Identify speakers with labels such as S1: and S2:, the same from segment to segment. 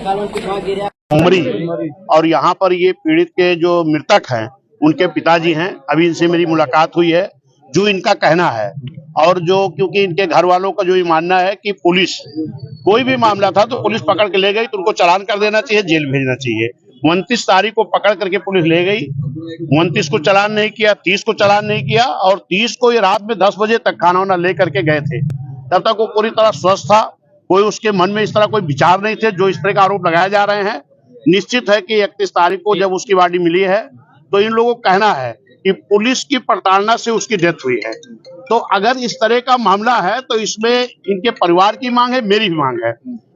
S1: उमरी। और यहाँ पर ये पीड़ित के जो मृतक हैं उनके पिताजी हैं। अभी इनसे मेरी मुलाकात हुई है। जो इनका कहना है और जो क्योंकि इनके घर वालों का जो ये मानना है कि पुलिस कोई भी मामला था तो पुलिस पकड़ के ले गई तो उनको चालान कर देना चाहिए, जेल भेजना चाहिए। 29 तारीख को पकड़ करके पुलिस ले गई, 29 को चालान नहीं किया, 30 को चालान नहीं किया और 30 को ये रात में 10 बजे तक खाना वाना ले करके गए थे। तब तक वो पूरी तरह स्वस्थ था, कोई उसके मन में इस तरह कोई विचार नहीं थे जो इस तरह का आरोप लगाए जा रहे हैं। निश्चित है कि 31 तारीख को जब उसकी बॉडी मिली है तो इन लोगों का कहना है कि पुलिस की प्रताड़ना से उसकी डेथ हुई है। तो अगर इस तरह का मामला है तो इसमें इनके परिवार की मांग है, मेरी भी मांग है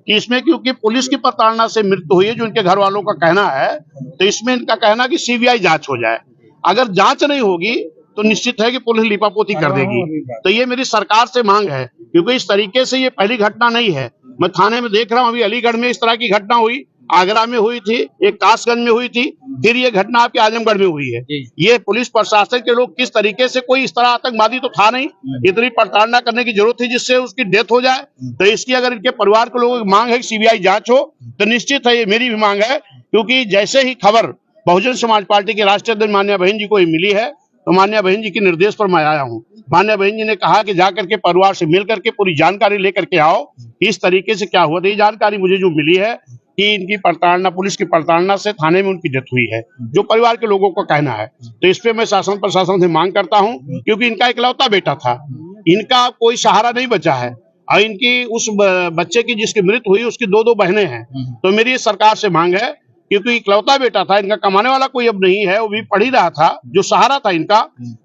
S1: कि इसमें क्योंकि पुलिस की प्रताड़ना से मृत्यु हुई है जो इनके घर वालों का कहना है, तो इसमें इनका कहना कि सीबीआई जांच हो जाए। अगर जांच नहीं होगी तो निश्चित है कि पुलिस लिपापोती कर देगी। तो ये मेरी सरकार से मांग है क्योंकि इस तरीके से ये पहली घटना नहीं है। मैं थाने में देख रहा हूँ, अभी अलीगढ़ में इस तरह की घटना हुई, आगरा में हुई थी, एक कासगंज में हुई थी, फिर ये घटना आपके आजमगढ़ में हुई है। ये पुलिस प्रशासन के लोग किस तरीके से, कोई इस तरह आतंकवादी तो था नहीं, इतनी प्रताड़ना करने की जरूरत थी जिससे उसकी डेथ हो जाए। तो इसकी अगर इनके परिवार के लोगों की मांग है कि सीबीआई जांच हो तो निश्चित है ये मेरी भी मांग है। क्योंकि जैसे ही खबर बहुजन समाज पार्टी के राष्ट्रीय अध्यक्ष मान्या बहन जी को मिली है तो मान्या बहन जी के निर्देश पर मैं आया हूँ। मान्या बहन जी ने कहा कि जाकर के परिवार से मिल करके पूरी जानकारी लेकर के आओ इस तरीके से क्या हुआ। तो ये जानकारी मुझे जो मिली है कि इनकी प्रताड़ना, पुलिस की प्रताड़ना से थाने में उनकी डेथ हुई है, जो परिवार के लोगों का कहना है। तो इस पे मैं शासन प्रशासन से मांग करता हूं क्योंकि इनका इकलौता बेटा था, इनका कोई सहारा नहीं बचा है और इनकी उस बच्चे की जिसकी मृत्यु हुई उसकी दो बहनें हैं। तो मेरी सरकार से मांग है क्योंकि इकलौता बेटा था, इनका कमाने वाला कोई अब नहीं है, वो भी पढ़ ही रहा था, जो सहारा था इनका,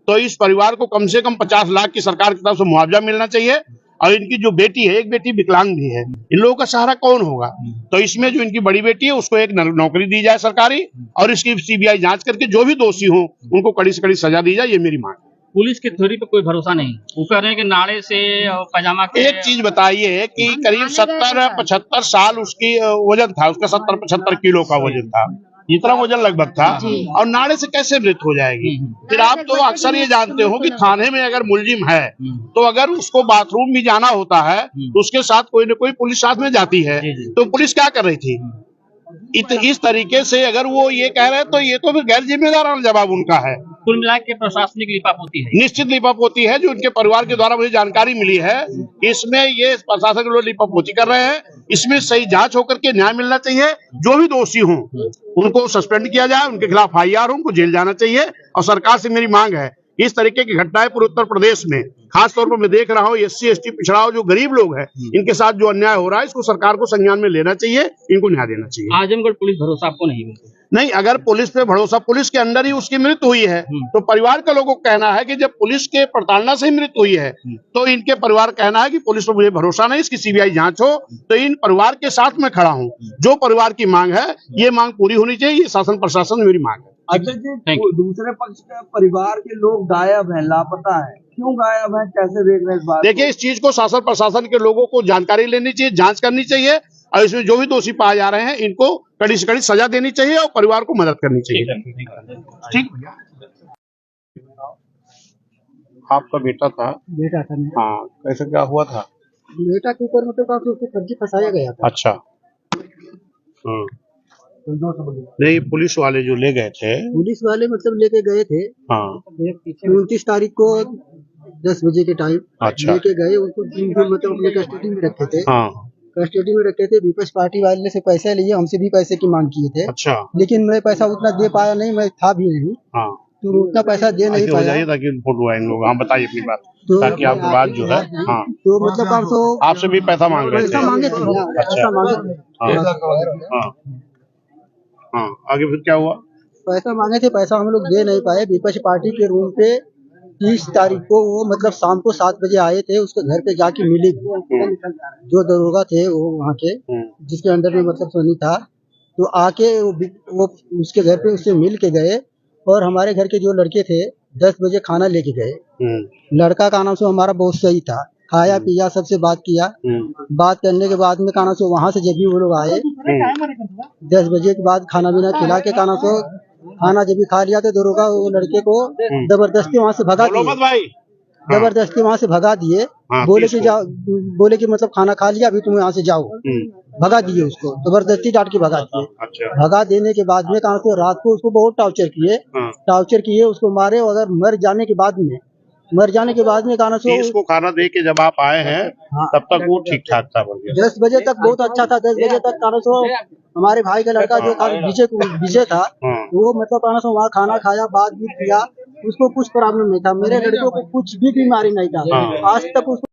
S1: तो इस परिवार को कम से कम 50 लाख की सरकार की तरफ से मुआवजा मिलना चाहिए। और इनकी जो बेटी है, एक बेटी विकलांग भी है, इन लोगों का सहारा कौन होगा। तो इसमें जो इनकी बड़ी बेटी है उसको एक नौकरी दी जाए सरकारी और इसकी सीबीआई जांच करके जो भी दोषी हो उनको कड़ी से कड़ी सजा दी जाए, ये मेरी मांग है।
S2: पुलिस की थ्योरी पे कोई भरोसा नहीं, वो कह रहे हैं कि नाड़े से और पैजामा के।
S1: एक चीज बताइए कि करीब 70-75 साल उसकी वजन था, उसका 70-75 किलो का वजन था, इतना वजन लगभग था, और नाड़े से कैसे मृत्यु हो जाएगी। फिर आप तो अक्सर ये जानते हो कि थाने में अगर मुलजिम है तो अगर उसको बाथरूम भी जाना होता है तो उसके साथ कोई न कोई पुलिस साथ में जाती है। तो पुलिस क्या कर रही थी इस तरीके से? अगर वो ये कह रहे हैं तो ये तो फिर गैर जिम्मेदाराना जवाब उनका है।
S2: कुल मिला के प्रशासनिक लिपापोती है,
S1: निश्चित लिपापोती है। जो उनके परिवार के द्वारा मुझे जानकारी मिली है इसमें ये प्रशासन के लोग लिपापोती कर रहे हैं। इसमें सही जांच होकर के न्याय मिलना चाहिए। जो भी दोषी हों उनको सस्पेंड किया जाए, उनके खिलाफ FIR हो, उनको जेल जाना चाहिए। और सरकार से मेरी मांग है इस तरीके की घटनाएं पूरे उत्तर प्रदेश में खास तौर पर मैं देख रहा हूँ, SC ST पिछड़ा जो गरीब लोग हैं इनके साथ जो अन्याय हो रहा है इसको सरकार को संज्ञान में लेना चाहिए, इनको न्याय देना चाहिए।
S2: आजमगढ़ पुलिस भरोसा आपको नहीं?
S1: अगर पुलिस पे भरोसा, पुलिस के अंदर ही उसकी मृत्यु हुई है तो परिवार के लोगों का कहना है कि जब पुलिस के प्रताड़ना से ही मृत्यु हुई है तो इनके परिवार कहना है कि पुलिस पर मुझे भरोसा नहीं, इसकी सीबीआई जांच हो। तो इन परिवार के साथ मैं खड़ा हूँ। जो परिवार की मांग है ये मांग पूरी होनी चाहिए, ये शासन प्रशासन मेरी मांग है।
S3: अच्छा जी, दूसरे पक्ष के परिवार के लोग गायब हैं, लापता है, क्यों गायब हैं, कैसे देख रहे हैं इस बात?
S1: देखिए, इस चीज को शासन प्रशासन के लोगों को जानकारी लेनी चाहिए, जांच करनी चाहिए और इसमें जो भी दोषी पाए जा रहे हैं इनको कड़ी से कड़ी सजा देनी चाहिए और परिवार को मदद करनी चाहिए। ठीक, आपका बेटा था?
S4: बेटा था।
S1: हाँ, कैसे क्या हुआ था?
S4: बेटा के ऊपर मतलब काफी उसको फर्जी फंसाया गया था।
S1: अच्छा, नहीं, पुलिस वाले जो ले गए थे,
S4: पुलिस वाले मतलब लेके गए थे।
S1: हाँ,
S4: 29 तारीख को 10 बजे के टाइम
S1: अच्छा,
S4: लेके गए उनको, मतलब अपने कस्टडी में रखे थे।
S1: हाँ,
S4: कस्टडी में रखे थे। विपक्ष पार्टी वाले से पैसे लिए, हमसे भी पैसे की मांग किए थे।
S1: अच्छा,
S4: लेकिन मैं पैसा उतना दे पाया नहीं, मैं था भी नहीं,
S1: हाँ,
S4: तो उतना पैसा दे नहीं पाया।
S1: ताकि फोटो आए लोग। हाँ, बताइए अपनी बात,
S4: तो
S1: ताकि आपकी बात जो है। हाँ,
S4: तो मतलब
S1: आपसे भी पैसा मांग रहे थे?
S4: पैसा मांगे थे, पैसा मांगे थे।
S1: हाँ, हाँ, आगे फिर क्या हुआ?
S4: पैसा मांगे थे, पैसा हम लोग दे नहीं पाए। विपक्ष पार्टी के रूम पे 30 तारीख को वो मतलब शाम को 7 बजे आए थे, उसके घर पे जाके मिले। जो दरोगा थे वो वहाँ के, जिसके अंडर में मतलब सोनी था, तो आके वो उसके घर पे उससे मिल के गए। और हमारे घर के जो लड़के थे 10 बजे खाना लेके गए। लड़का का नाम से हमारा बहुत सही था, खाया पिया, सबसे बात किया। बात करने के बाद में खाना से वहाँ से जब भी वो लोग आए 10 बजे के बाद खाना पीना खिला के खाना जब भी खा लिया तो दरोगा वो लड़के को जबरदस्ती वहाँ से भगा दिए। जबरदस्ती वहाँ से भगा दिए।
S1: हाँ,
S4: बोले कि
S1: किसको?
S4: जाओ, बोले कि मतलब खाना खा लिया, अभी तुम यहाँ से जाओ। भगा दिए उसको, जबरदस्ती डांट के भगा दिए।
S1: अच्छा।
S4: भगा देने के बाद में कहा तो रात को उसको बहुत
S1: हाँ।
S4: टॉर्चर किए, उसको मारे। अगर मर जाने के बाद में कहा सो
S1: इसको खाना दे के जब आप आए हैं
S4: हाँ।
S1: तब तक वो ठीक ठाक था बढ़िया।
S4: 10 बजे तक बहुत अच्छा था। 10 बजे तक कहा सो हमारे भाई का लड़का जो विजय था,
S1: हाँ।
S4: वो मतलब कहा सो वहाँ खाना खाया, बात भी किया, उसको कुछ प्रॉब्लम नहीं था। मेरे लड़कों को कुछ भी बीमारी नहीं था।
S1: हाँ।
S4: आज तक उसको